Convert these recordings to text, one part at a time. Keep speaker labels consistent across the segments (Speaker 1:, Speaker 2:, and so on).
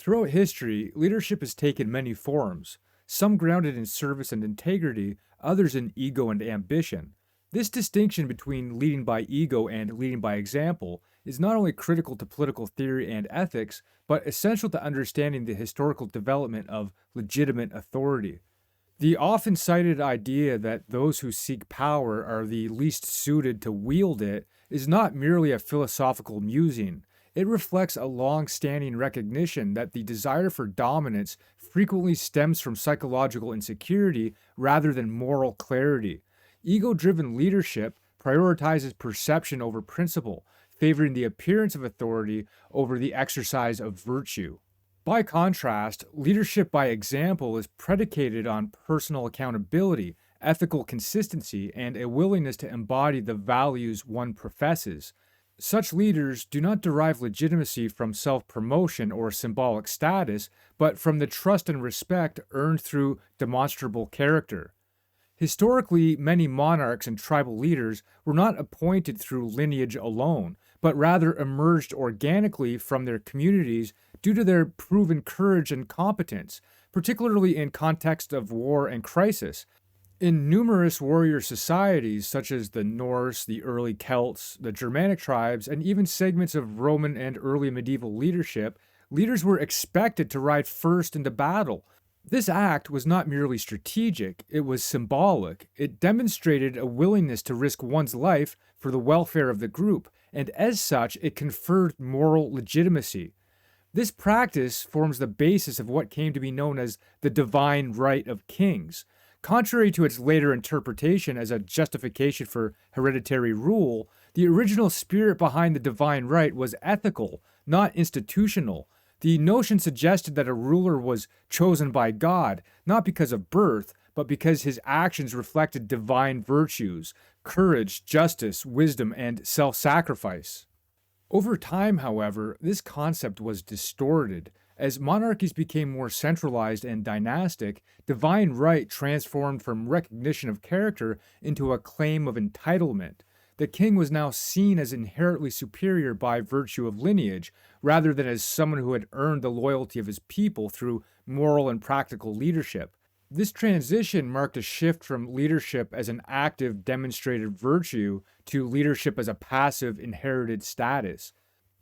Speaker 1: Throughout history, leadership has taken many forms, some grounded in service and integrity, others in ego and ambition. This distinction between leading by ego and leading by example is not only critical to political theory and ethics, but essential to understanding the historical development of legitimate authority. The often cited idea that those who seek power are the least suited to wield it is not merely a philosophical musing. It reflects a long standing recognition that the desire for dominance frequently stems from psychological insecurity rather than moral clarity. Ego driven leadership prioritizes perception over principle, favoring the appearance of authority over the exercise of virtue. By contrast, leadership by example is predicated on personal accountability, ethical consistency, and a willingness to embody the values one professes. Such leaders do not derive legitimacy from self promotion or symbolic status, but from the trust and respect earned through demonstrable character. Historically, many monarchs and tribal leaders were not appointed through lineage alone, but rather emerged organically from their communities due to their proven courage and competence, particularly in context of war and crisis. In numerous warrior societies, such as the Norse, the early Celts, the Germanic tribes, and even segments of Roman and early medieval leadership, leaders were expected to ride first into battle. This act was not merely strategic, it was symbolic. It demonstrated a willingness to risk one's life for the welfare of the group, and as such, it conferred moral legitimacy. This practice forms the basis of what came to be known as the divine right of kings. Contrary to its later interpretation as a justification for hereditary rule, the original spirit behind the divine right was ethical, not institutional. The notion suggested that a ruler was chosen by God, not because of birth, but because his actions reflected divine virtues, courage, justice, wisdom, and self-sacrifice. Over time, however, this concept was distorted. As monarchies became more centralized and dynastic, divine right transformed from recognition of character into a claim of entitlement. The king was now seen as inherently superior by virtue of lineage, rather than as someone who had earned the loyalty of his people through moral and practical leadership. This transition marked a shift from leadership as an active, demonstrated virtue to leadership as a passive, inherited status.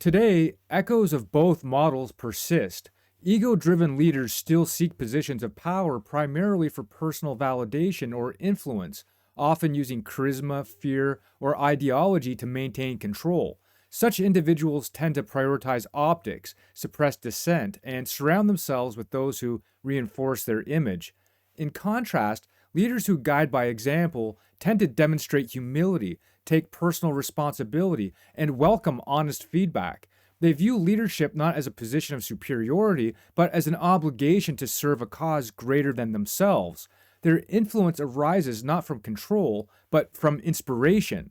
Speaker 1: Today, echoes of both models persist. Ego-driven leaders still seek positions of power primarily for personal validation or influence, often using charisma, fear, or ideology to maintain control. Such individuals tend to prioritize optics, suppress dissent, and surround themselves with those who reinforce their image. In contrast, leaders who guide by example tend to demonstrate humility, take personal responsibility, and welcome honest feedback. They view leadership not as a position of superiority, but as an obligation to serve a cause greater than themselves. Their influence arises not from control, but from inspiration.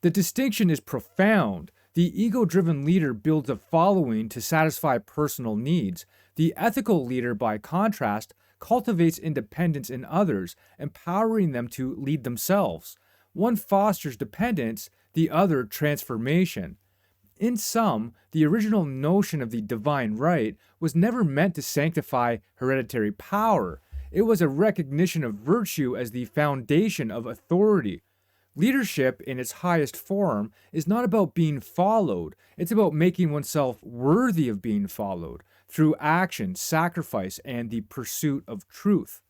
Speaker 1: The distinction is profound. The ego-driven leader builds a following to satisfy personal needs. The ethical leader, by contrast, cultivates independence in others, empowering them to lead themselves. One fosters dependence, the other transformation. In sum, the original notion of the divine right was never meant to sanctify hereditary power. It was a recognition of virtue as the foundation of authority. Leadership, in its highest form, is not about being followed. It's about making oneself worthy of being followed through action, sacrifice, and the pursuit of truth.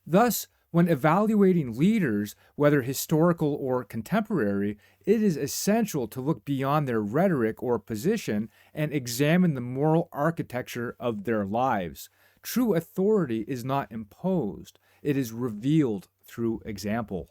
Speaker 1: Thus, when evaluating leaders, whether historical or contemporary, it is essential to look beyond their rhetoric or position and examine the moral architecture of their lives. True authority is not imposed, it is revealed through example.